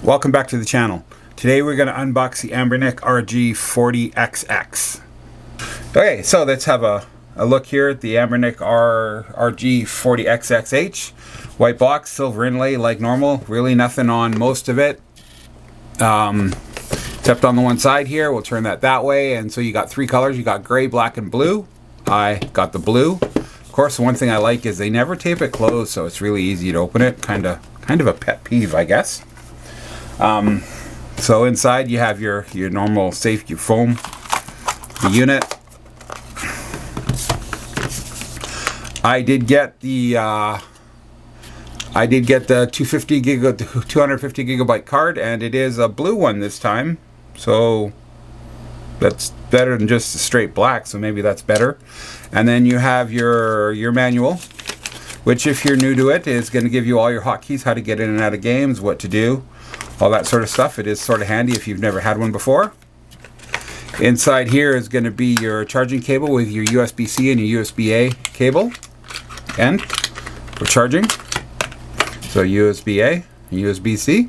Welcome back to the channel. Today we're going to unbox the Anbernic RG35xx. Okay, so let's have a look here at the Anbernic RG35xxh. White box, silver inlay like normal. Really nothing on most of it. Except on the one side here. We'll turn that way. And so you got three colors. You got gray, black, and blue. I got the blue. Of course, the one thing I like is they never tape it closed, so it's really easy to open it. Kind of a pet peeve, I guess. So inside you have your normal safety foam, the unit. I did get the 250 gigabyte card, and it is a blue one this time, so that's better than just a straight black, so maybe that's better. And then you have your manual, which if you're new to it is going to give you all your hotkeys, how to get in and out of games, what to do, all that sort of stuff. It is sort of handy if you've never had one before. Inside here is going to be your charging cable with your USB-C and your USB-A cable end for charging. So USB-A and USB-C.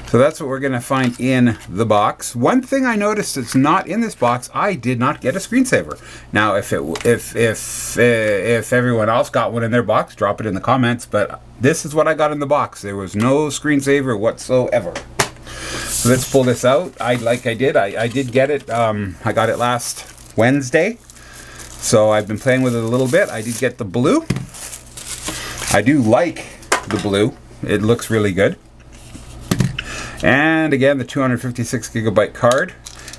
So that's what we're going to find in the box. One thing I noticed that's not in this box, I did not get a screensaver. Now, if everyone else got one in their box, drop it in the comments. But this is what I got in the box. There was no screensaver whatsoever. So let's pull this out. I did get it. I got it last Wednesday. So I've been playing with it a little bit. I did get the blue. I do like the blue. It looks really good. And again, the 256 gigabyte card.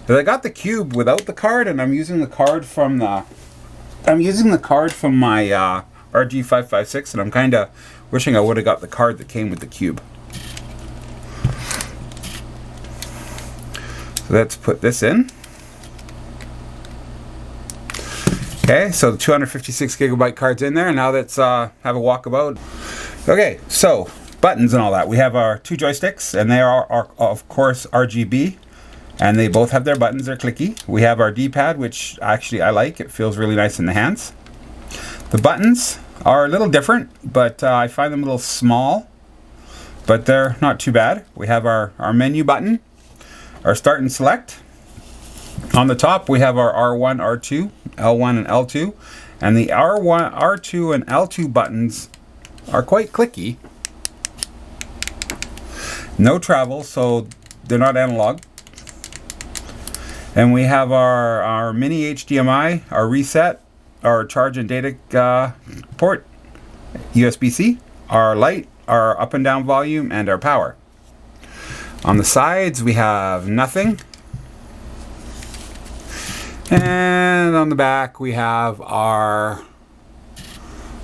But I got the cube without the card, and I'm using the card from my RG556, and I'm kind of wishing I would have got the card that came with the cube. So let's put this in. Okay, so the 256 gigabyte card's in there. Now let's have a walkabout. Okay, so buttons and all that. We have our two joysticks, and they are of course RGB, and they both have their buttons. They're clicky. We have our D-pad, which actually I like. It feels really nice in the hands. The buttons are a little different, but I find them a little small, but they're not too bad. We have our menu button, our start and select. On the top we have our R1, R2, L1, and L2, and the R1, R2, and L2 buttons are quite clicky. No travel, so they're not analog. And we have our mini HDMI, our reset, our charge and data port, USB-C, our light, our up and down volume, and our power. On the sides we have nothing. And on the back we have our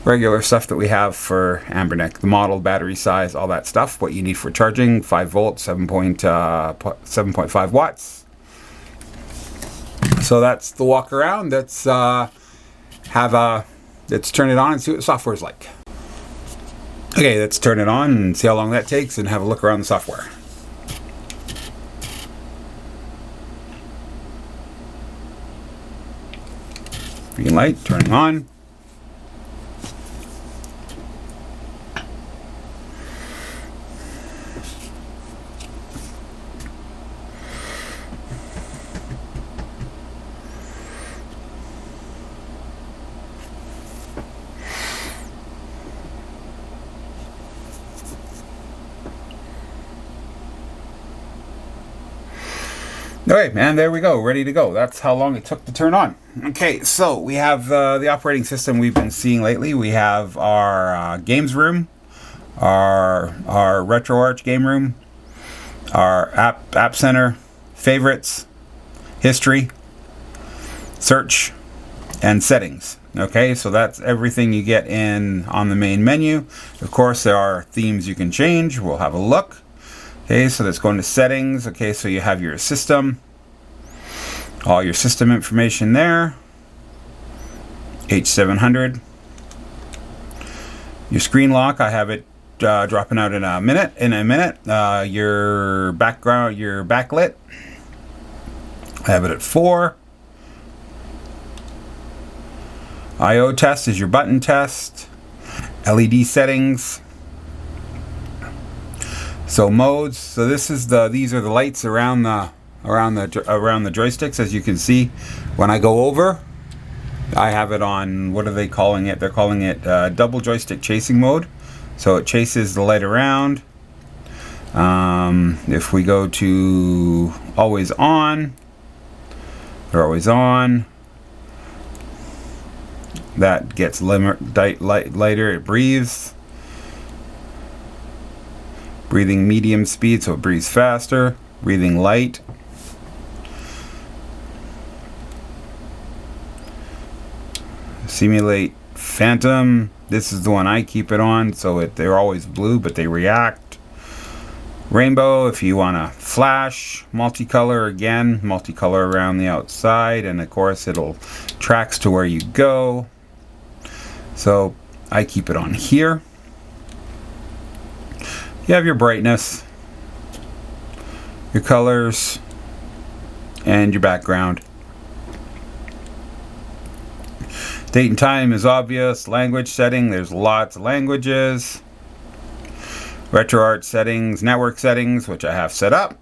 regular stuff that we have for Anbernic, the model, battery size, all that stuff, what you need for charging, 5 volts, 7.5 watts. So that's the walk around. Let's turn it on and see what the software is like. Okay, let's turn it on and see how long that takes and have a look around the software. Green light, turning on. Okay, and there we go, ready to go. That's how long it took to turn on. Okay, so we have the operating system we've been seeing lately. We have our games room, our RetroArch game room, our app center, favorites, history, search, and settings. Okay, so that's everything you get on the main menu. Of course, there are themes you can change. We'll have a look. Okay, so let's go into settings. Okay, so you have your system, all your system information there, H700. Your screen lock, I have it dropping out in a minute. Your background, your backlit, I have it at 4. I/O test is your button test. LED settings. So modes. So these are the lights around the joysticks. As you can see, when I go over, I have it on, what are they calling it? They're calling it double joystick chasing mode. So it chases the light around. If we go to always on, they're always on. That gets lighter, it breathes. Breathing medium speed, so it breathes faster. Breathing light. Simulate phantom. This is the one I keep it on, so they're always blue, but they react. Rainbow, if you want to flash. Multicolor, again, multicolor around the outside, and of course it'll tracks to where you go. So I keep it on here. You have your brightness, your colors, and your background. Date and time is obvious. Language setting, there's lots of languages. RetroArch settings, network settings, which I have set up.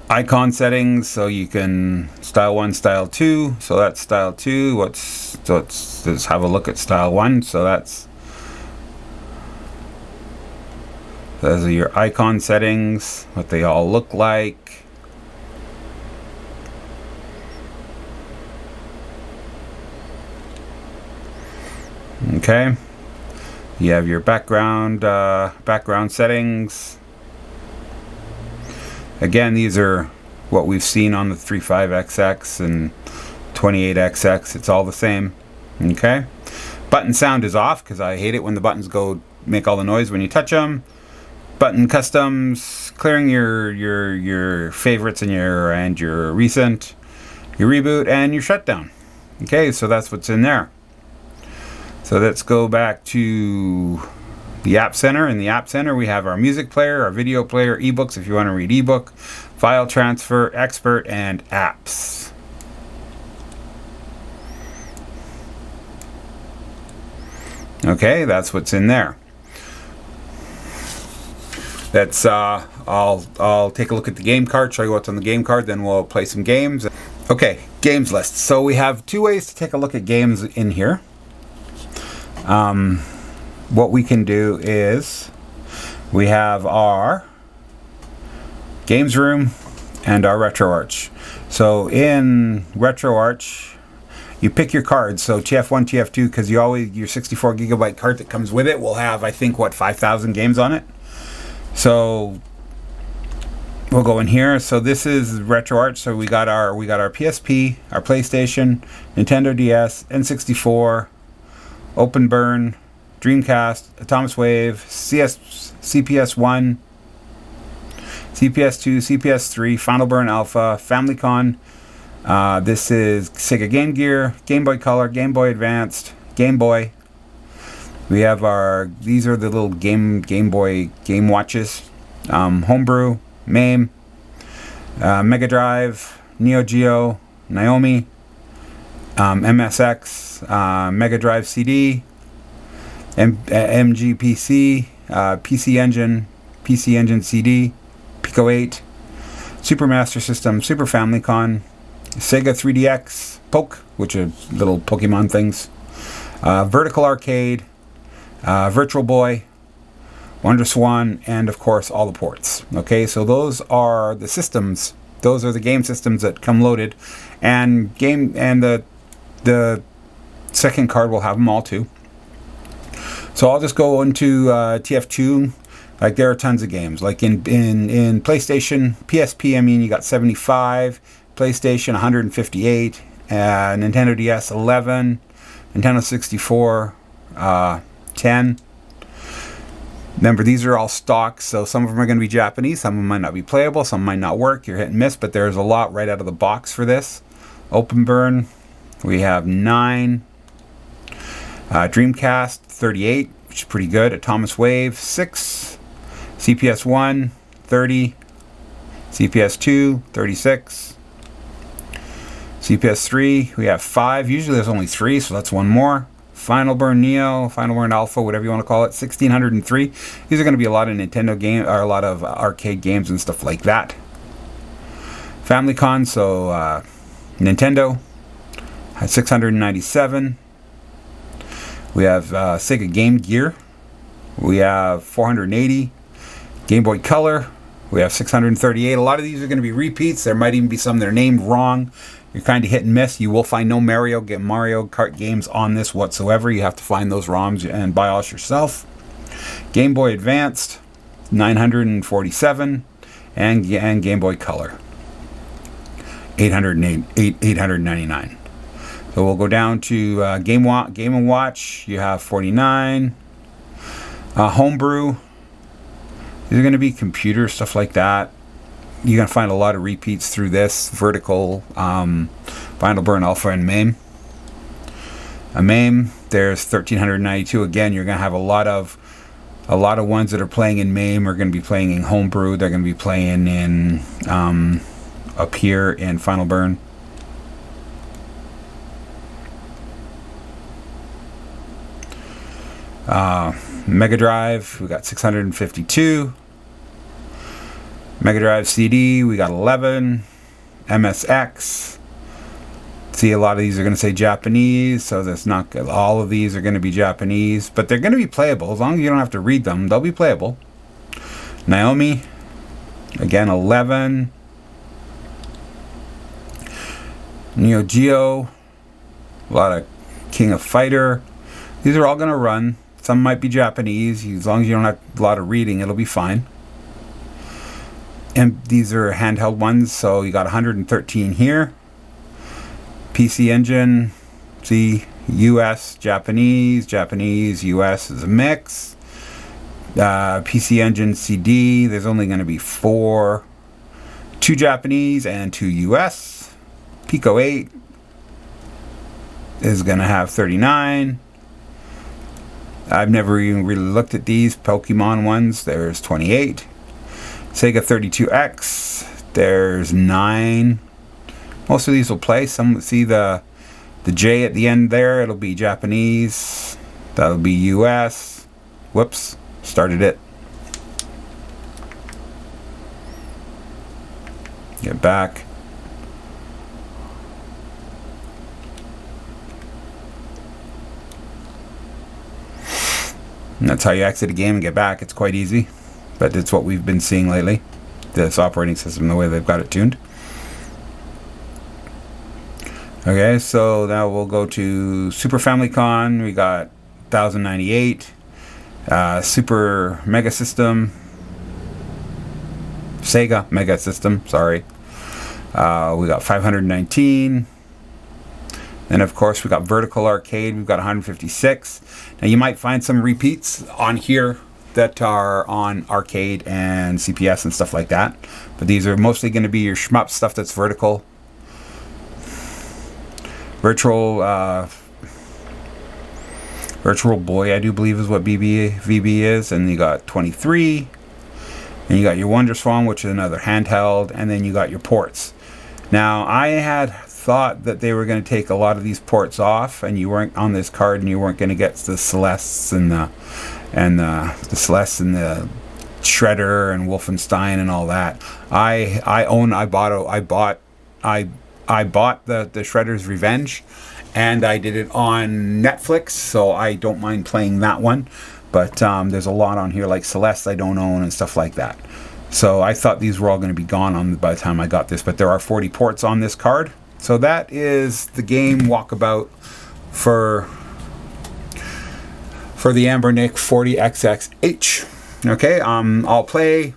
Icon settings, so you can style 1, style 2. So that's style 2. Let's have a look at style 1. So those are your icon settings, what they all look like. Okay, you have your background settings. Again, these are what we've seen on the 35xx and 28xx. It's all the same. Okay, button sound is off because I hate it when the buttons make all the noise when you touch them. Button customs, clearing your favorites and your recent, your reboot and your shutdown. Okay, so that's what's in there. So let's go back to the App Center. In the App Center, we have our music player, our video player, ebooks if you want to read ebook, file transfer, expert, and apps. Okay, that's what's in there. That's I'll take a look at the game card, show you what's on the game card, then we'll play some games. Okay, games list. So we have two ways to take a look at games in here. What we can do is we have our games room and our RetroArch. So in RetroArch, you pick your cards. So TF1, TF2, because your 64 gigabyte card that comes with it will have, I think, what, 5,000 games on it. So we'll go in here. So this is RetroArch. So we got our PSP, our PlayStation, Nintendo DS, N64, Open Burn, Dreamcast, Atomic Wave, CPS1, CPS2, CPS3, Final Burn Alpha, Famicom. This is Sega Game Gear, Game Boy Color, Game Boy Advanced, Game Boy. We have these are the little Game Boy game watches. Homebrew, MAME, Mega Drive, Neo Geo, Naomi, MSX, Mega Drive CD, MGPC, PC Engine CD, Pico 8, Super Master System, Super Famicom, Sega 3DX, Poke, which are little Pokemon things, Vertical Arcade, Virtual Boy, Wonder Swan, and of course all the ports. Okay, so those are the systems. Those are the game systems that come loaded, and the second card will have them all too. So I'll just go into TF2. Like there are tons of games. Like in PlayStation, PSP, I mean, you got 75, PlayStation 158, Nintendo DS 11, Nintendo 64 10. Remember, these are all stock, so some of them are going to be Japanese, some of them might not be playable, some might not work, you're hit and miss, but there's a lot right out of the box for this. Open Burn, we have 9. Dreamcast 38, which is pretty good. Atomic Wave 6. CPS 1 30. CPS 2 36. CPS 3, we have 5. Usually there's only 3, so that's one more. Final Burn Neo, Final Burn Alpha, whatever you want to call it, 1603. These are going to be a lot of Nintendo games, or a lot of arcade games and stuff like that. FamilyCon, so Nintendo, 697. We have Sega Game Gear. We have 480. Game Boy Color. We have 638. A lot of these are going to be repeats. There might even be some that are named wrong. You're kind of hit and miss. You will find no Mario Kart games on this whatsoever. You have to find those ROMs and buy all yourself. Game Boy Advanced, 947. And Game Boy Color, 899. So we'll go down to Game & Watch. You have 49. Homebrew. These are going to be computer stuff like that. You're going to find a lot of repeats through this. Vertical, Final Burn Alpha, and MAME. MAME, there's 1392. Again, you're going to have a lot of ones that are playing in MAME are going to be playing in Homebrew. They're going to be playing in up here in Final Burn. Mega Drive, we got 652. Mega Drive CD, we got 11. MSX. See, a lot of these are going to say Japanese, so that's not good. All of these are going to be Japanese, but they're going to be playable as long as you don't have to read them. They'll be playable. Naomi, again 11. Neo Geo, a lot of King of Fighter. These are all going to run. Some might be Japanese. As long as you don't have a lot of reading, it'll be fine. And these are handheld ones, so you got 113 here. PC Engine, see, US, Japanese, US is a mix. PC Engine CD, there's only going to be 4. 2 Japanese and 2 US. Pico 8 is going to have 39. I've never even really looked at these Pokemon ones. There's 28. Sega 32X. There's 9. Most of these will play. Some see the J at the end there. It'll be Japanese. That'll be US. Whoops. Started it. Get back. And that's how you exit a game and get back. It's quite easy, but it's what we've been seeing lately. This operating system, the way they've got it tuned. Okay, so now we'll go to Super Famicom. We got 1098. Super Mega System. Sega Mega System, sorry. We got 519. And of course we got Vertical Arcade, we've got 156. Now you might find some repeats on here that are on arcade and CPS and stuff like that. But these are mostly going to be your shmup stuff that's vertical. Virtual Boy, I do believe is what VB is. And you got 23. And you got your Wonder Swan, which is another handheld. And then you got your ports. Now I had thought that they were going to take a lot of these ports off, and you weren't on this card, and you weren't going to get the Celestes and the Celeste and the Shredder and Wolfenstein and all that. I bought the Shredder's Revenge, and I did it on Netflix, so I don't mind playing that one. But there's a lot on here like Celeste I don't own and stuff like that. So I thought these were all going to be gone by the time I got this, but there are 40 ports on this card. So that is the game walkabout for the Anbernic 40xxh. Okay, I'll play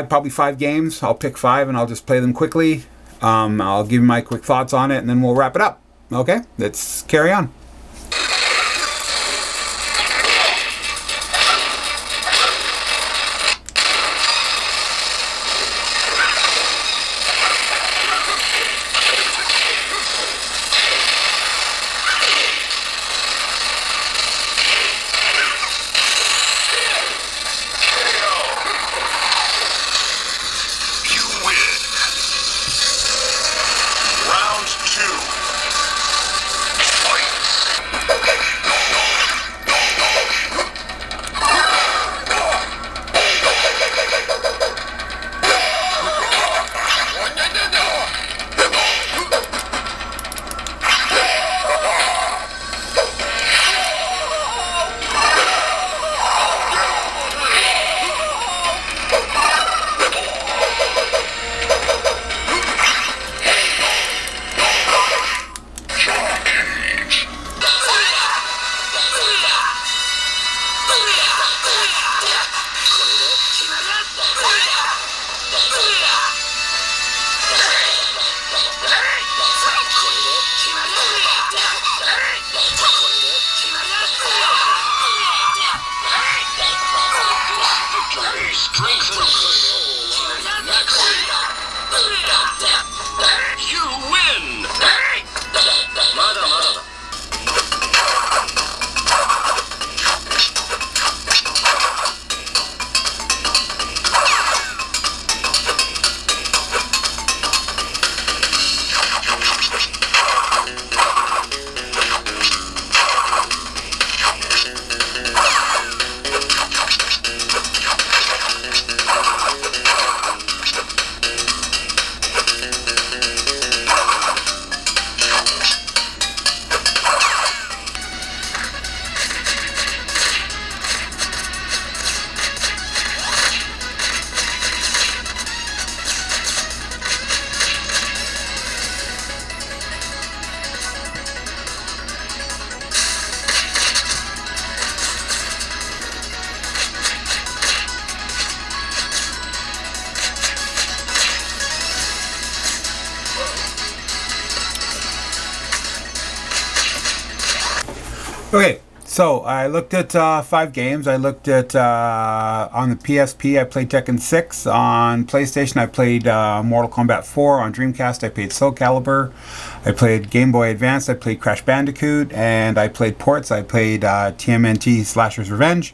probably 5 games. I'll pick 5 and I'll just play them quickly. I'll give you my quick thoughts on it, and then we'll wrap it up. Okay, let's carry on. Strength and soul are maximum. You win! Mada, mada. Okay, so I looked at 5 games. I looked at, on the PSP, I played Tekken 6. On PlayStation, I played Mortal Kombat 4. On Dreamcast, I played Calibur. I played Game Boy Advance. I played Crash Bandicoot. And I played ports. I played TMNT Slasher's Revenge.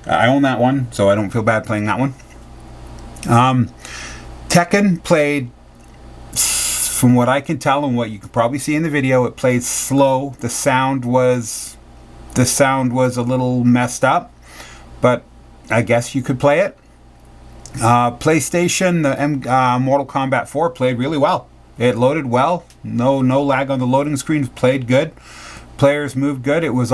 I own that one, so I don't feel bad playing that one. Tekken played, from what I can tell and what you can probably see in the video, it played slow. The sound was a little messed up, but I guess you could play it. PlayStation, the Mortal Kombat 4 played really well. It loaded well. No lag on the loading screens. Played good. Players moved good. It was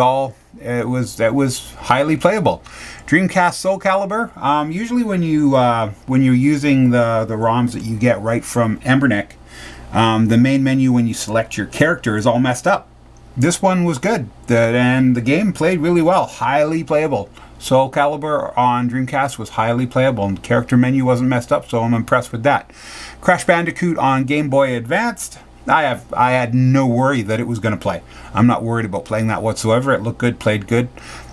highly playable. Dreamcast Soul Calibur. Usually when you're using the ROMs that you get right from Anbernic, the main menu when you select your character is all messed up. This one was good, and the game played really well, highly playable. Soul Calibur on Dreamcast was highly playable, and the character menu wasn't messed up, so I'm impressed with that. Crash Bandicoot on Game Boy Advanced, I had no worry that it was going to play. I'm not worried about playing that whatsoever. It looked good, played good.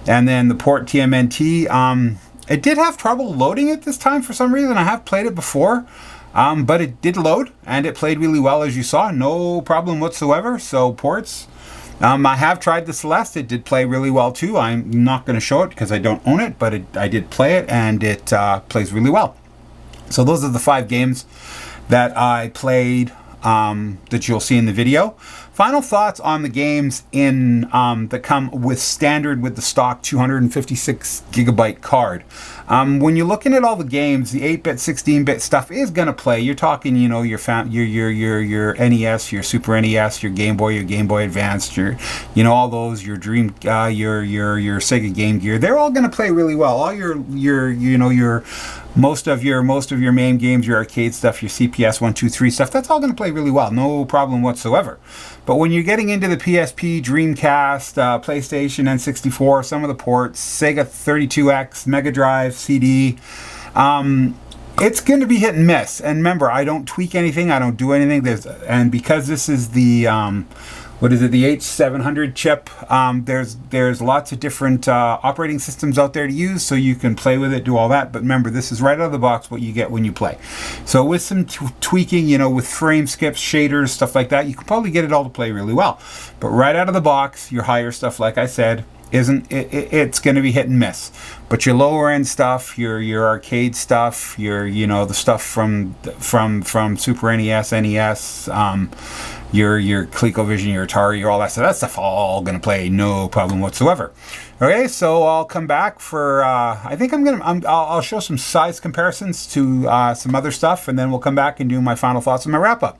And then the port TMNT, it did have trouble loading it this time for some reason. I have played it before. But it did load, and it played really well, as you saw. No problem whatsoever. So ports. I have tried the Celeste. It did play really well too. I'm not going to show it because I don't own it, but I did play it, and it plays really well. So those are the 5 games that I played that you'll see in the video. Final thoughts on the games in that come with the stock 256 gigabyte card. When you're looking at all the games, the 8-bit, 16-bit stuff is gonna play. You're talking, you know, your NES, your Super NES, your Game Boy Advance, your all those, your Sega Game Gear. They're all gonna play really well. All your most of your main games, your arcade stuff, your CPS 1, 2, 3 stuff, that's all going to play really well, no problem whatsoever. But when you're getting into the PSP, Dreamcast, PlayStation, N64, some of the ports, Sega 32X, Mega Drive, CD, it's going to be hit and miss. And remember, I don't tweak anything, I don't do anything. And because this is the the H700 chip. There's lots of different operating systems out there to use, so you can play with it, do all that. But remember, this is right out of the box what you get when you play. So with some tweaking, with frame skips, shaders, stuff like that, you can probably get it all to play really well. But right out of the box, your higher stuff, like I said, it's going to be hit and miss. But your lower end stuff, your arcade stuff, your the stuff from Super NES, NES, your ColecoVision, your Atari, your all that stuff, all going to play no problem whatsoever. Okay, so I'll come back for I think I'll show some size comparisons to some other stuff, and then we'll come back and do my final thoughts and my wrap up.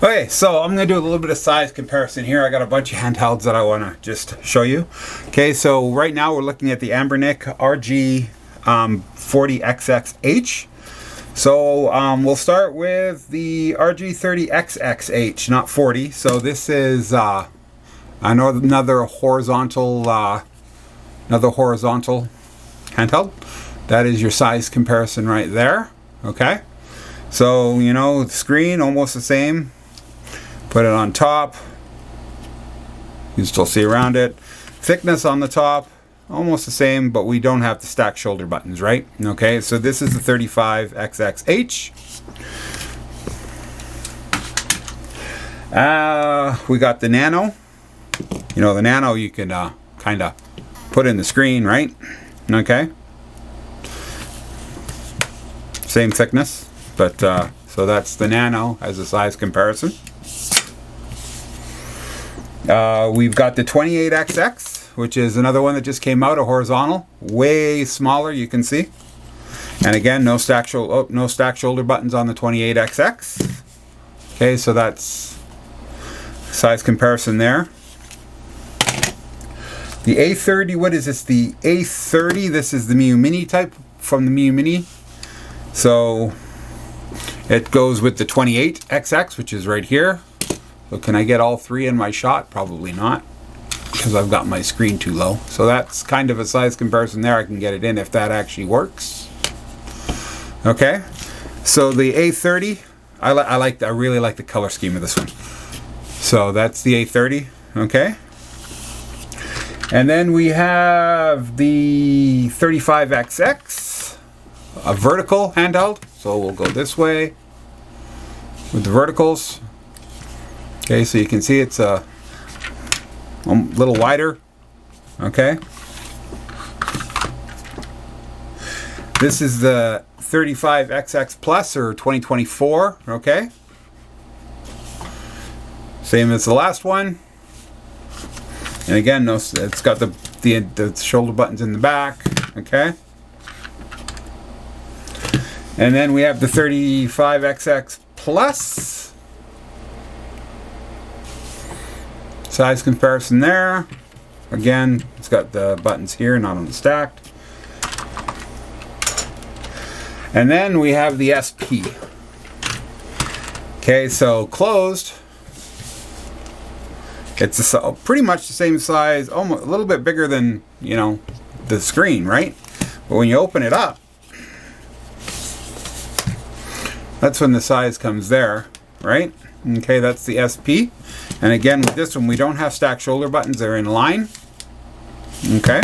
Okay, so I'm going to do a little bit of size comparison here. I got a bunch of handhelds that I want to just show you. Okay, so right now we're looking at the Anbernic RG 40xxh. So we'll start with the RG30xxh, not 40. So this is another horizontal handheld. That is your size comparison right there. Okay, so the screen almost the same. Put it on top. You can still see around it. Thickness on the top, almost the same, but we don't have the stack shoulder buttons, right? Okay, so this is the 35xxh. We got the Nano. You know, the Nano you can kind of put in the screen, right? Okay. Same thickness, but so that's the Nano as a size comparison. We've got the 28xx, which is another one that just came out, a horizontal, way smaller, you can see. And again, no stack shoulder buttons on the 28xx. Okay, so that's size comparison there. The A30, what is this? The A30, this is the Miu Mini type from the Miu Mini. So it goes with the 28xx, which is right here. So can I get all three in my shot? Probably not, because I've got my screen too low. So that's kind of a size comparison there. I can get it in if that actually works. Okay, so the A30, I really like the color scheme of this one. So that's the A30. Okay, and then we have the 35xx, a vertical handheld. So we'll go this way with the verticals. Okay, so you can see it's a little wider. Okay. This is the 35xx Plus or 2024. Okay. Same as the last one. And again, no, it's got the shoulder buttons in the back. Okay. And then we have the 35xx Plus. Size comparison there. Again, it's got the buttons here, not on the stacked. And then we have the SP. Okay, so closed. It's pretty much the same size, almost a little bit bigger than, you know, the screen, right? But when you open it up, that's when the size comes there, right? Okay, that's the SP. And again, with this one, we don't have stack shoulder buttons. They're in line. Okay.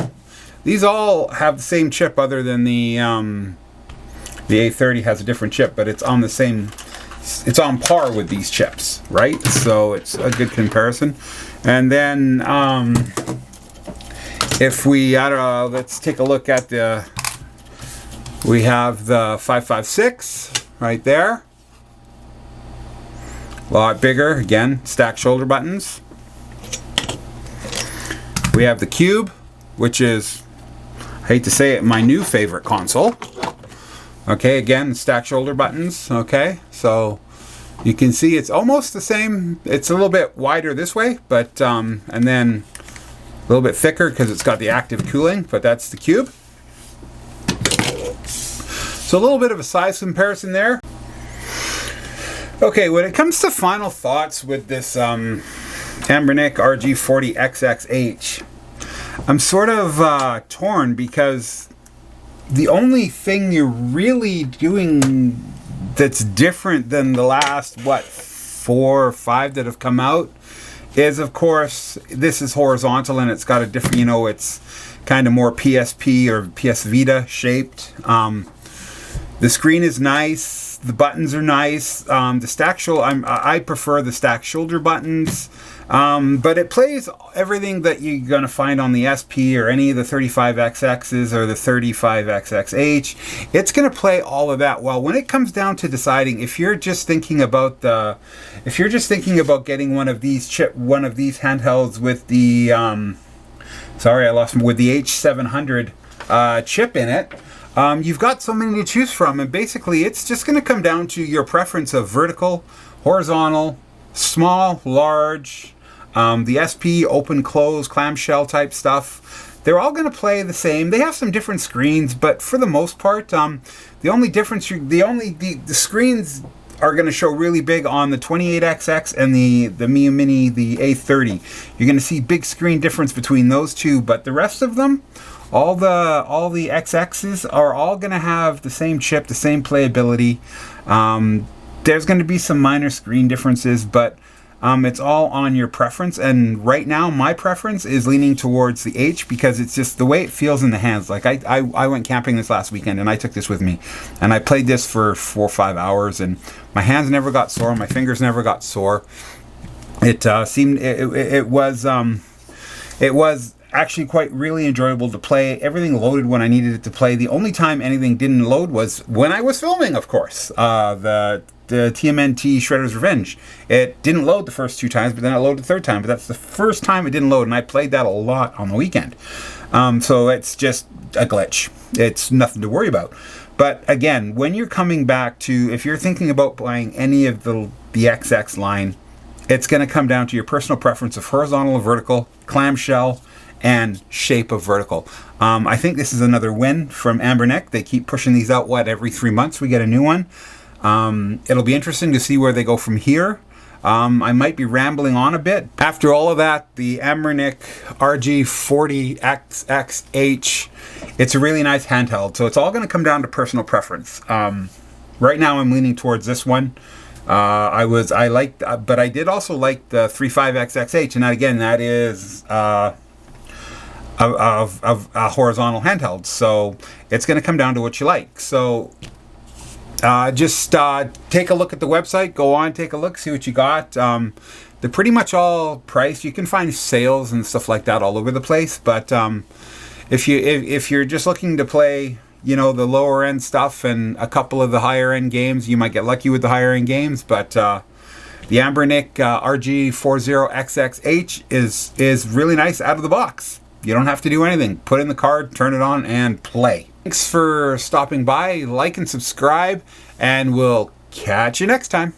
These all have the same chip other than the A30 has a different chip, but it's on the same, it's on par with these chips, right? So it's a good comparison. And then if we, let's take a look at we have the 556 right there. A lot bigger, again, stack shoulder buttons. We have the Cube, which is, I hate to say it, my new favorite console. Okay, again, stack shoulder buttons. Okay, so you can see it's almost the same. It's a little bit wider this way, but and then a little bit thicker because it's got the active cooling, but that's the Cube. So a little bit of a size comparison there. Okay, when it comes to final thoughts with this Anbernic RG40xxh, I'm sort of torn because the only thing you're really doing that's different than the last, what, 4 or 5 that have come out is, of course, this is horizontal and it's got a different, you know, it's kind of more PSP or PS Vita shaped. The screen is nice. The buttons are nice. The stack shoulder, I prefer the stack shoulder buttons, but it plays everything that you're going to find on the SP or any of the 35xx's or the 35xxh. It's going to play all of that. Well, when it comes down to deciding if you're just thinking about getting one of these handhelds with the with the H700 chip in it. You've got so many to choose from, and basically it's just going to come down to your preference of vertical, horizontal, small, large, the SP, open, close, clamshell type stuff. They're all going to play the same. They have some different screens, but for the most part, the only difference, the screens are going to show really big on the 28xx and the Miu Mini, the A30. You're going to see big screen difference between those two, but the rest of them, all the XXs are all going to have the same chip, the same playability. There's going to be some minor screen differences, but It's all on your preference, and right now my preference is leaning towards the H because it's just the way it feels in the hands. Like I went camping this last weekend and I took this with me and I played this for 4 or 5 hours and my hands never got sore, my fingers never got sore. It was actually quite really enjoyable to play. Everything loaded when I needed it to play. The only time anything didn't load was when I was filming, of course. The TMNT Shredder's Revenge. It didn't load the first 2 times, but then it loaded the 3rd time. But that's the first time it didn't load, and I played that a lot on the weekend. So it's just a glitch. It's nothing to worry about. But again, when you're coming back to, if you're thinking about playing any of the XX line, it's going to come down to your personal preference of horizontal or vertical, clamshell, and shape of vertical. I think this is another win from Anbernic. They keep pushing these out, every 3 months we get a new one. It'll be interesting to see where they go from here. I might be rambling on a bit. After all of that, the Anbernic RG35xxh, it's a really nice handheld, so it's all going to come down to personal preference. Right now I'm leaning towards this one. But I did also like the 35xxh, and again, that is of a horizontal handheld, so it's going to come down to what you like. So just take a look at the website, go on, take a look, see what you got. They're pretty much all priced. You can find sales and stuff like that all over the place, but if you're just looking to play, you know, the lower end stuff and a couple of the higher end games, you might get lucky with the higher end games. But the Anbernic RG35xxh is really nice out of the box. You don't have to do anything. Put in the card, turn it on, and play. Thanks for stopping by. Like and subscribe, and we'll catch you next time.